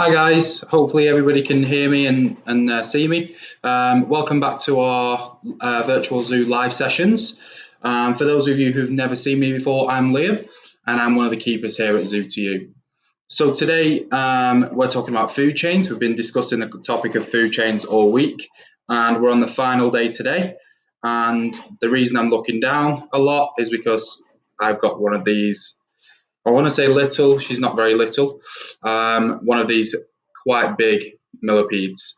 Hi guys, hopefully everybody can hear me and see me. Welcome back to our virtual zoo live sessions. For those of you who've never seen me before, I'm Liam and I'm one of the keepers here at Zoo2U. So today we're talking about food chains. We've been discussing the topic of food chains all week and we're on the final day today. And the reason I'm looking down a lot is because I've got one of these. I want to say little, she's not very little, one of these quite big millipedes.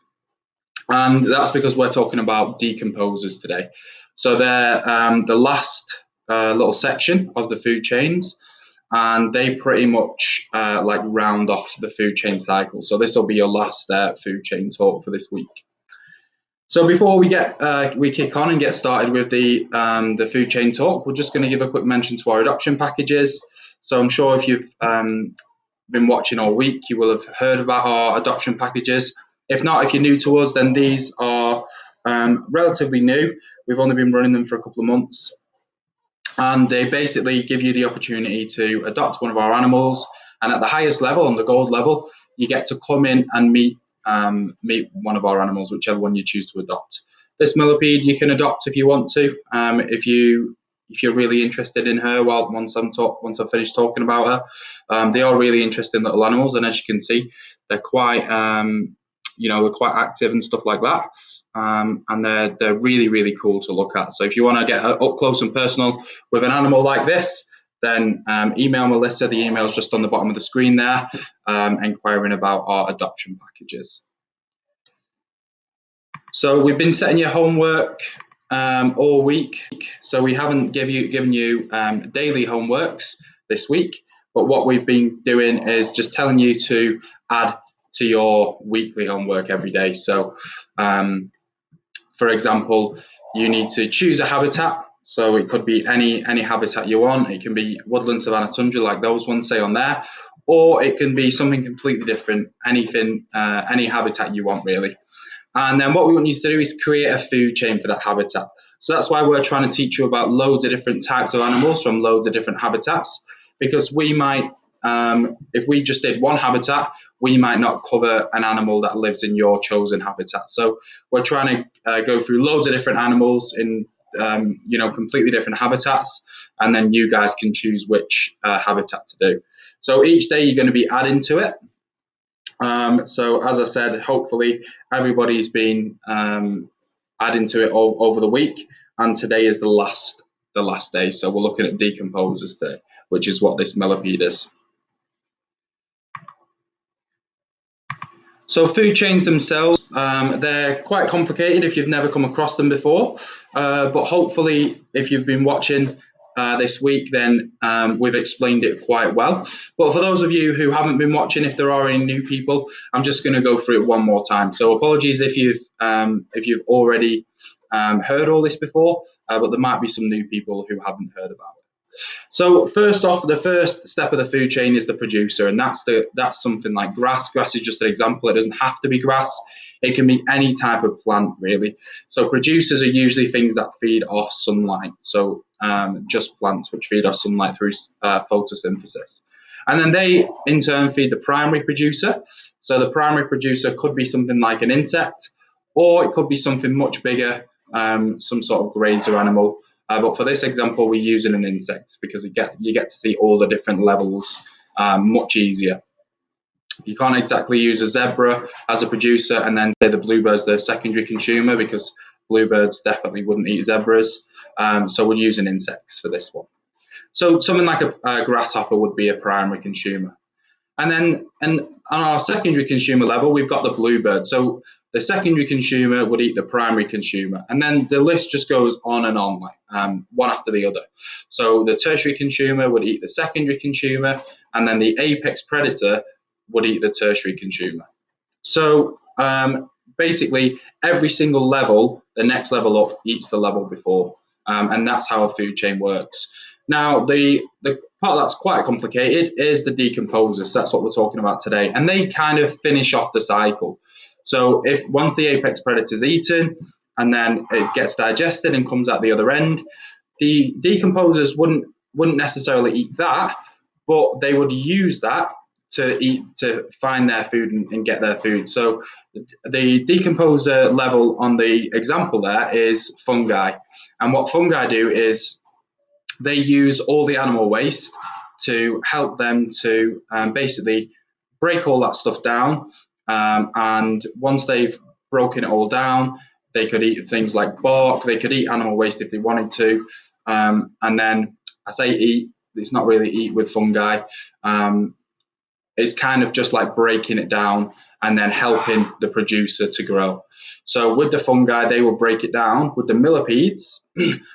And that's because we're talking about decomposers today. So they're the last little section of the food chains, and they pretty much like round off the food chain cycle. So this will be your last food chain talk for this week. So before we kick on and get started with the food chain talk, we're just going to give a quick mention to our adoption packages. So I'm sure if you've been watching all week, you will have heard about our adoption packages. If not, if you're new to us, then these are relatively new. We've only been running them for a couple of months. And they basically give you the opportunity to adopt one of our animals. And at the highest level, on the gold level, you get to come in and meet one of our animals, whichever one you choose to adopt. This millipede you can adopt if you want to. If you're really interested in her, once I've finished talking about her, they are really interesting little animals, and as you can see, they're quite they're quite active and stuff like that, and they're really cool to look at. So if you want to get up close and personal with an animal like this, then email Melissa. The email is just on the bottom of the screen there, inquiring about our adoption packages. So we've been setting your homework all week, so we haven't given you daily homeworks this week, but what we've been doing is just telling you to add to your weekly homework every day. So for example, you need to choose a habitat. So it could be any habitat you want. It can be woodland, savanna, tundra, like those ones say on there, or it can be something completely different, any habitat you want really. And then what we want you to do is create a food chain for that habitat. So that's why we're trying to teach you about loads of different types of animals from loads of different habitats, because we might, if we just did one habitat, we might not cover an animal that lives in your chosen habitat. So we're trying to go through loads of different animals in completely different habitats, and then you guys can choose which habitat to do. So each day you're going to be adding to it. So as I said, hopefully everybody's been adding to it over the week, and today is the last day. So we're looking at decomposers today, which is what this millipede is. So food chains themselves, they're quite complicated if you've never come across them before, but hopefully if you've been watching this week, then we've explained it quite well. But for those of you who haven't been watching, if there are any new people, I'm just going to go through it one more time. So apologies if you've already heard all this before, but there might be some new people who haven't heard about it. So first off, the first step of the food chain is the producer, and that's something like grass. Grass is just an example. It doesn't have to be grass. It can be any type of plant, really. So producers are usually things that feed off sunlight. So just plants which feed off sunlight through photosynthesis. And then they, in turn, feed the primary producer. So the primary producer could be something like an insect, or it could be something much bigger, some sort of grazer animal. But for this example, we're using an insect because you get to see all the different levels much easier. You can't exactly use a zebra as a producer and then say the bluebird's the secondary consumer, because bluebirds definitely wouldn't eat zebras. So we're using insects for this one. So something like a grasshopper would be a primary consumer. And then on our secondary consumer level, we've got the bluebird. So the secondary consumer would eat the primary consumer. And then the list just goes on and on, like one after the other. So the tertiary consumer would eat the secondary consumer, and then the apex predator would eat the tertiary consumer. So basically, every single level, the next level up eats the level before. And that's how a food chain works. Now, the part that's quite complicated is the decomposers. That's what we're talking about today. And they kind of finish off the cycle. So if once the apex predator is eaten and then it gets digested and comes out the other end, the decomposers wouldn't necessarily eat that, but they would use that to find their food and get their food. So the decomposer level on the example there is fungi, and what fungi do is they use all the animal waste to help them to basically break all that stuff down, and once they've broken it all down, they could eat things like bark, they could eat animal waste if they wanted to, and then I say eat, it's not really eat with fungi. It's kind of just like breaking it down and then helping the producer to grow. So with the fungi, they will break it down. With the millipedes,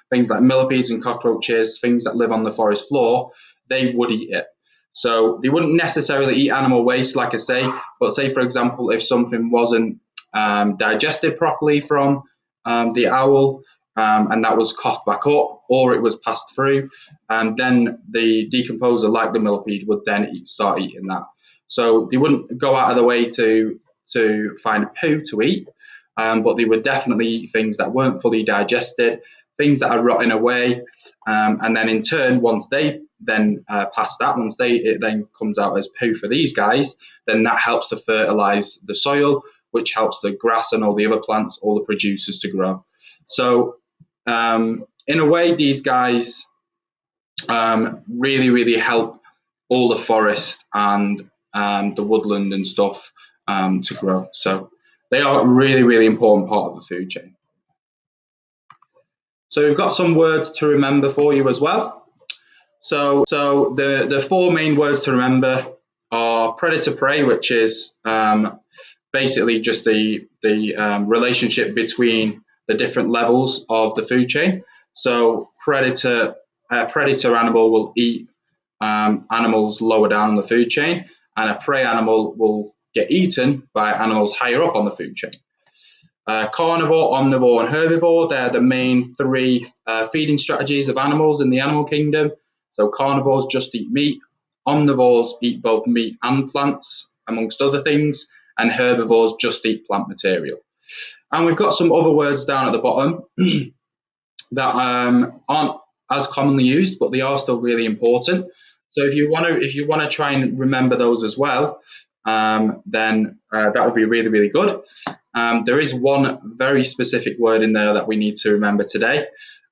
things like millipedes and cockroaches, things that live on the forest floor, they would eat it. So they wouldn't necessarily eat animal waste, like I say, but say, for example, if something wasn't digested properly from the owl, and that was coughed back up, or it was passed through, and then the decomposer, like the millipede, would then start eating that. So they wouldn't go out of the way to find poo to eat, but they would definitely eat things that weren't fully digested, things that are rotting away, and then in turn, once they then pass that, it then comes out as poo for these guys, then that helps to fertilize the soil, which helps the grass and all the other plants, all the producers to grow. So in a way, these guys really, really help all the forest and the woodland and stuff to grow. So they are a really, really important part of the food chain. So we've got some words to remember for you as well. So the four main words to remember are predator-prey, which is basically just the relationship between the different levels of the food chain. So predator animal will eat animals lower down the food chain, and a prey animal will get eaten by animals higher up on the food chain. Carnivore, omnivore, and herbivore, they're the main three feeding strategies of animals in the animal kingdom. So carnivores just eat meat, omnivores eat both meat and plants, amongst other things, and herbivores just eat plant material. And we've got some other words down at the bottom that aren't as commonly used, but they are still really important. So if you want to try and remember those as well, then that would be really, really good. There is one very specific word in there that we need to remember today,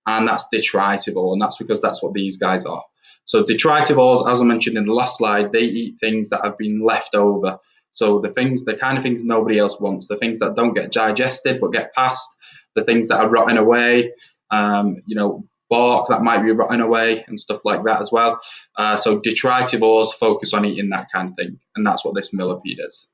and that's detritivore, and that's because that's what these guys are. So detritivores, as I mentioned in the last slide, they eat things that have been left over. So the kind of things nobody else wants, the things that don't get digested but get passed, the things that are rotting away, bark that might be rotting away and stuff like that as well. So detritivores focus on eating that kind of thing, and that's what this millipede is.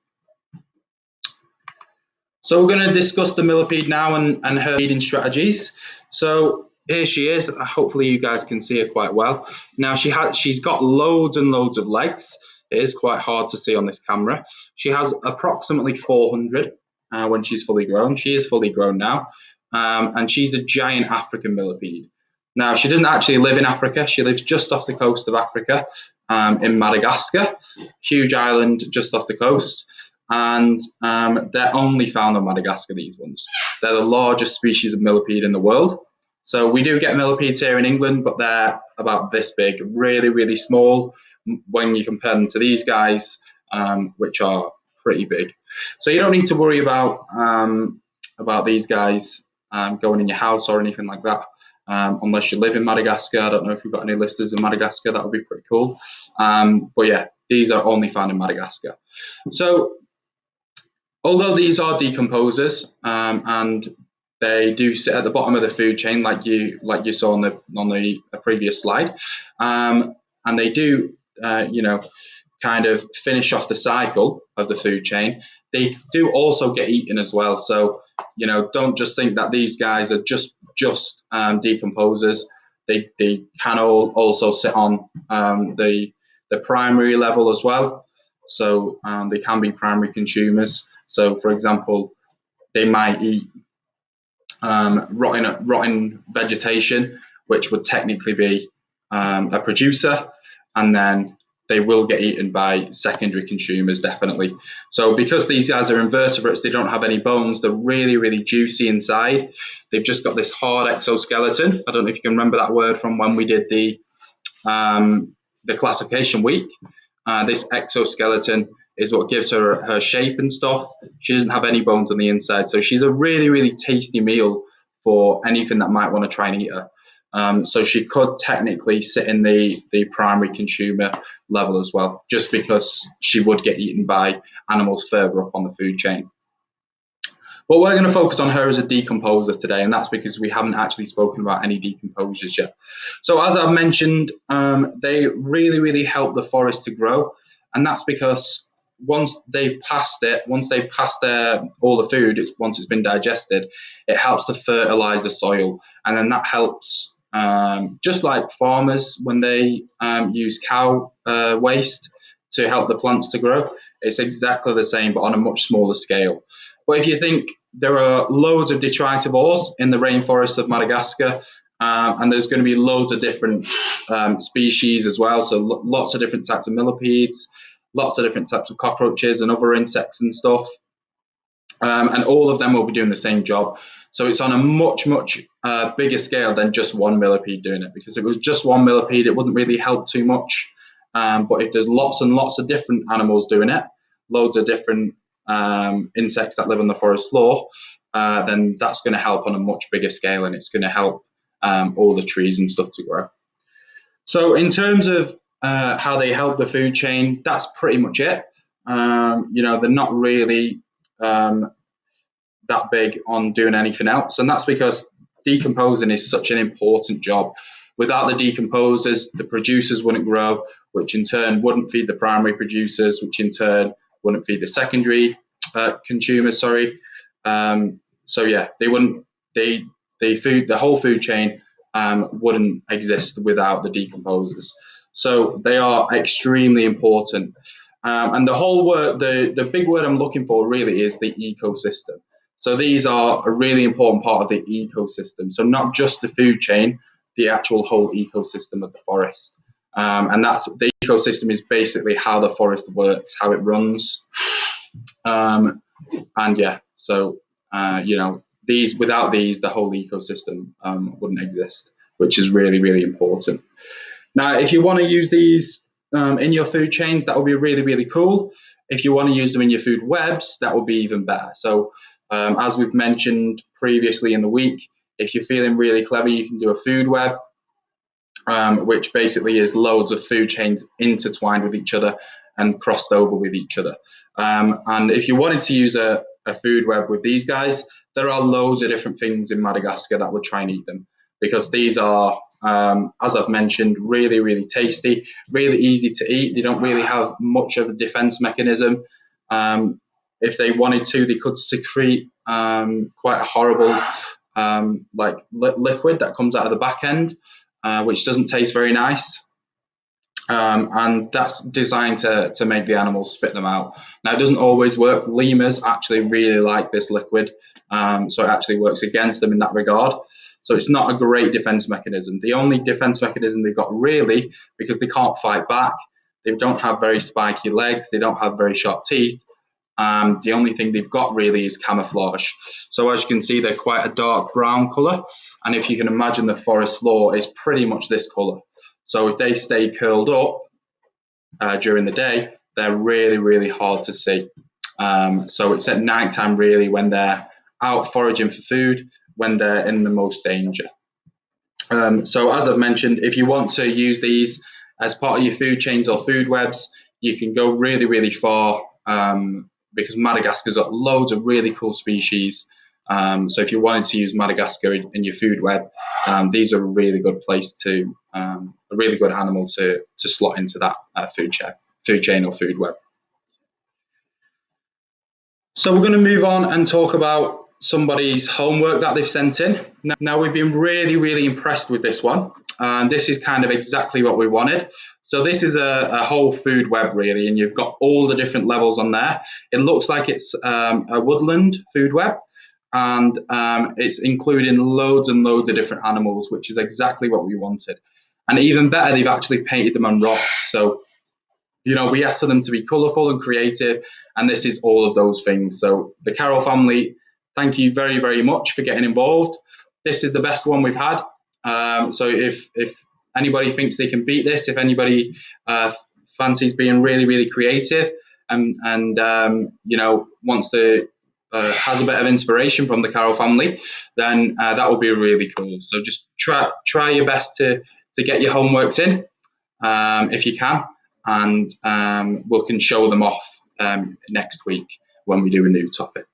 So we're going to discuss the millipede now and her feeding strategies. So here she is. Hopefully you guys can see her quite well. Now she's got loads and loads of legs. It is quite hard to see on this camera. She has approximately 400 when she's fully grown. She is fully grown now, and she's a giant African millipede. Now, she doesn't actually live in Africa. She lives just off the coast of Africa, in Madagascar, huge island just off the coast. And they're only found on Madagascar, these ones. They're the largest species of millipede in the world. So we do get millipedes here in England, but they're about this big, really, really small when you compare them to these guys, which are pretty big. So you don't need to worry about these guys going in your house or anything like that, unless you live in Madagascar. I don't know if we've got any listeners in Madagascar. That would be pretty cool. But yeah, these are only found in Madagascar. So although these are decomposers, and they do sit at the bottom of the food chain, like you saw on the previous slide, and they do, kind of finish off the cycle of the food chain. They do also get eaten as well. So, don't just think that these guys are just decomposers. They can also sit on the primary level as well. So they can be primary consumers. So, for example, they might eat rotten vegetation, which would technically be a producer, and then they will get eaten by secondary consumers, definitely. So because these guys are invertebrates, they don't have any bones. They're really, really juicy inside. They've just got this hard exoskeleton. I don't know if you can remember that word from when we did the classification week. This exoskeleton is what gives her her shape and stuff. She doesn't have any bones on the inside, so she's a really, really tasty meal for anything that might want to try and eat her. So she could technically sit in the primary consumer level as well, just because she would get eaten by animals further up on the food chain. But we're going to focus on her as a decomposer today, and that's because we haven't actually spoken about any decomposers yet. So as I've mentioned, they really, really help the forest to grow, and that's because once they've passed all the food, once it's been digested, it helps to fertilize the soil, and then that helps, just like farmers when they use cow waste to help the plants to grow. It's exactly the same, but on a much smaller scale. But if you think, there are loads of detritivores in the rainforests of Madagascar, and there's going to be loads of different species as well. So lots of different types of millipedes, lots of different types of cockroaches and other insects and stuff. And all of them will be doing the same job. So it's on a much, much bigger scale than just one millipede doing it. Because if it was just one millipede, it wouldn't really help too much. But if there's lots and lots of different animals doing it, loads of different insects that live on the forest floor, then that's going to help on a much bigger scale, and it's going to help all the trees and stuff to grow. So in terms of how they help the food chain, that's pretty much it. They're not really that big on doing anything else, and that's because decomposing is such an important job. Without the decomposers, the producers wouldn't grow, which in turn wouldn't feed the primary producers, which in turn wouldn't feed the secondary consumers. So yeah, they wouldn't. The whole food chain wouldn't exist without the decomposers. So they are extremely important. And the whole word, the big word I'm looking for really is the ecosystem. So these are a really important part of the ecosystem. So not just the food chain, the actual whole ecosystem of the forest. And that's the ecosystem is basically how the forest works, how it runs. And yeah, so without these, the whole ecosystem wouldn't exist, which is really, really important. Now, if you want to use these in your food chains, that would be really, really cool. If you want to use them in your food webs, that would be even better. So as we've mentioned previously in the week, if you're feeling really clever, you can do a food web, which basically is loads of food chains intertwined with each other and crossed over with each other. And if you wanted to use a food web with these guys, there are loads of different things in Madagascar that would try and eat them, because these are, as I've mentioned, really, really tasty, really easy to eat. They don't really have much of a defense mechanism. If they wanted to, they could secrete quite a horrible liquid that comes out of the back end, which doesn't taste very nice. And that's designed to make the animals spit them out. Now, it doesn't always work. Lemurs actually really like this liquid, so it actually works against them in that regard. So it's not a great defense mechanism. The only defense mechanism they've got really, because they can't fight back, they don't have very spiky legs, they don't have very sharp teeth. The only thing they've got really is camouflage. So as you can see, they're quite a dark brown colour. And if you can imagine, the forest floor is pretty much this colour. So if they stay curled up during the day, they're really, really hard to see. So it's at nighttime really when they're out foraging for food, when they're in the most danger. So as I've mentioned, if you want to use these as part of your food chains or food webs, you can go really, really far, because Madagascar's got loads of really cool species. So if you wanted to use Madagascar in your food web, these are a really good place to, a really good animal to slot into that food chain or food web. So we're going to move on and talk about somebody's homework that they've sent in. Now we've been really, really impressed with this one. This is kind of exactly what we wanted. So this is a whole food web really, and you've got all the different levels on there. It looks like it's a woodland food web, and it's including loads and loads of different animals, which is exactly what we wanted. And even better, they've actually painted them on rocks. So, we asked for them to be colourful and creative, and this is all of those things. So the Carroll family, thank you very, very much for getting involved. This is the best one we've had. So if anybody thinks they can beat this, if anybody fancies being really, really creative and wants to has a bit of inspiration from the Carroll family, then that would be really cool. So just try your best to get your homeworks in if you can, and we can show them off next week when we do a new topic.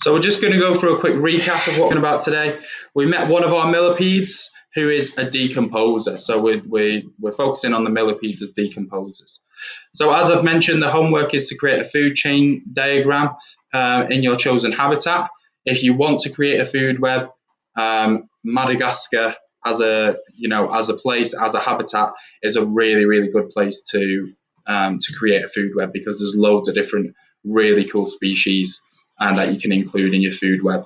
So we're just going to go through a quick recap of what we're talking about today. We met one of our millipedes who is a decomposer. So we're focusing on the millipedes as decomposers. So as I've mentioned, the homework is to create a food chain diagram in your chosen habitat. If you want to create a food web, Madagascar as a place, as a habitat, is a really, really good place to create a food web, because there's loads of different really cool species that you can include in your food web.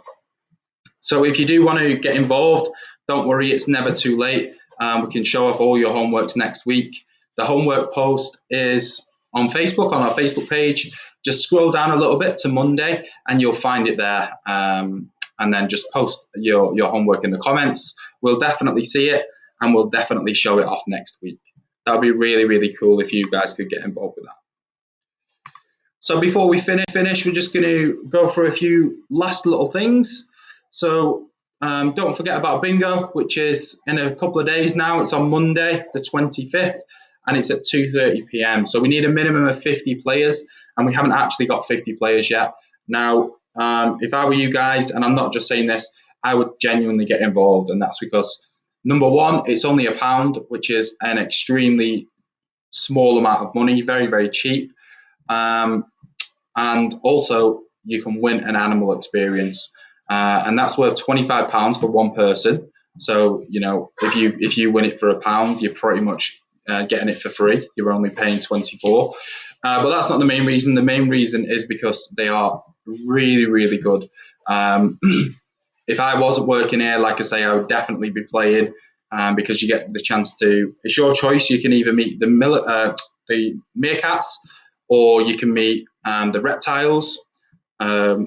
So if you do want to get involved, don't worry, it's never too late. We can show off all your homeworks next week. The homework post is on Facebook, on our Facebook page. Just scroll down a little bit to Monday and you'll find it there. And then just post your homework in the comments. We'll definitely see it and we'll definitely show it off next week. That would be really, really cool if you guys could get involved with that. So before we finish, we're just going to go through a few last little things. So don't forget about bingo, which is in a couple of days now. It's on Monday, the 25th, and it's at 2:30 p.m. So we need a minimum of 50 players, and we haven't actually got 50 players yet. Now, if I were you guys, and I'm not just saying this, I would genuinely get involved, and that's because, number one, it's only £1, which is an extremely small amount of money, very, very cheap. And also you can win an animal experience, and that's worth £25 for one person. So if you win it for £1, you're pretty much getting it for free. You're only paying 24. But that's not the main reason. The main reason is because they are really, really good. If I wasn't working here, like I say, I would definitely be playing, because you get the chance to. It's your choice. You can either meet the meerkats, or you can meet the reptiles,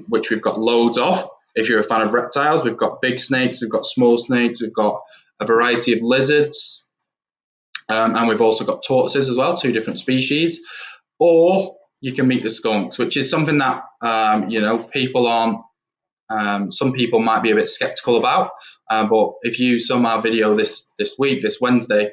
which we've got loads of. If you're a fan of reptiles, we've got big snakes, we've got small snakes, we've got a variety of lizards, and we've also got tortoises as well, 2 different species. Or you can meet the skunks, which is something that people aren't. Some people might be a bit skeptical about, but if you saw my video this Wednesday,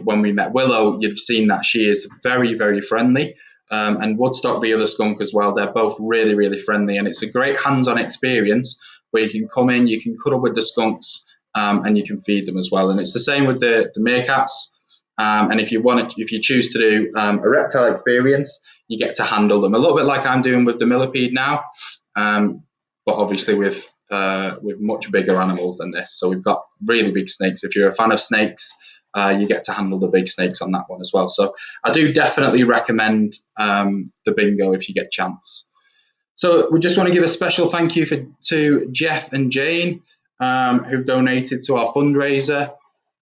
when we met Willow, you've seen that she is very, very friendly. And Woodstock, the other skunk as well, they're both really, really friendly, and it's a great hands-on experience where you can come in, you can cuddle with the skunks, and you can feed them as well. And it's the same with the meerkats. And if you choose to do a reptile experience, you get to handle them a little bit like I'm doing with the millipede now, but obviously with much bigger animals than this. So we've got really big snakes. If you're a fan of snakes, you get to handle the big snakes on that one as well. So I do definitely recommend the bingo if you get a chance. So we just want to give a special thank you to Jeff and Jane, who've donated to our fundraiser.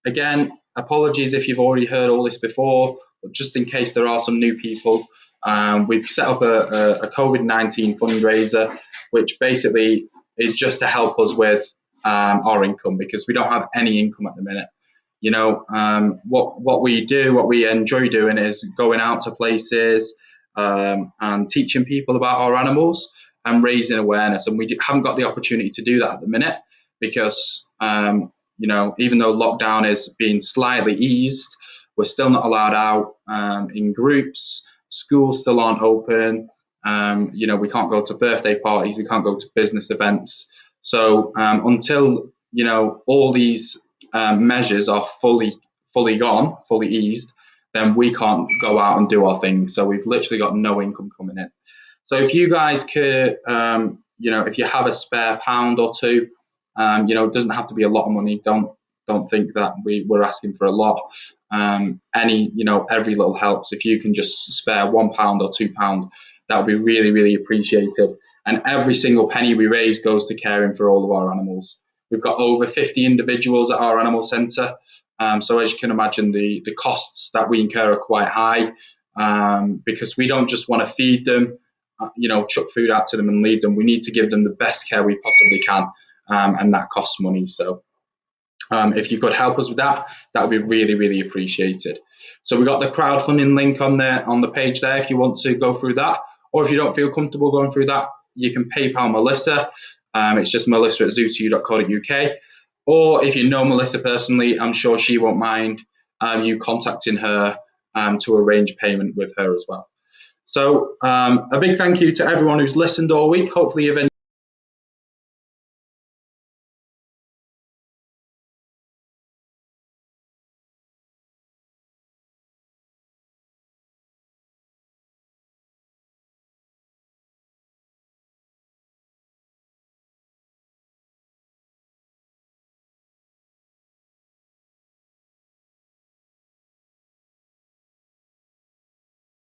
Again, apologies if you've already heard all this before, but just in case there are some new people, we've set up a COVID-19 fundraiser, which basically is just to help us with our income, because we don't have any income at the minute. What we enjoy doing is going out to places and teaching people about our animals and raising awareness. And we haven't got the opportunity to do that at the minute because, even though lockdown is being slightly eased, we're still not allowed out in groups. Schools still aren't open. We can't go to birthday parties. We can't go to business events. So until, all these measures are fully gone, fully eased, then we can't go out and do our things. So we've literally got no income coming in. So if you guys could, if you have a spare £1 or £2, it doesn't have to be a lot of money. Don't think that we're asking for a lot. Every little helps. If you can just spare £1 or £2, that would be really, really appreciated. And every single penny we raise goes to caring for all of our animals. We've got over 50 individuals at our animal centre. So as you can imagine, the costs that we incur are quite high, because we don't just want to feed them, chuck food out to them and leave them. We need to give them the best care we possibly can, and that costs money. So If you could help us with that, that would be really, really appreciated. So we've got the crowdfunding link on the page there if you want to go through that. Or if you don't feel comfortable going through that, you can PayPal Melissa. It's just melissa@zoo2u.co.uk. Or if you know Melissa personally, I'm sure she won't mind you contacting her to arrange payment with her as well. So a big thank you to everyone who's listened all week. Hopefully you've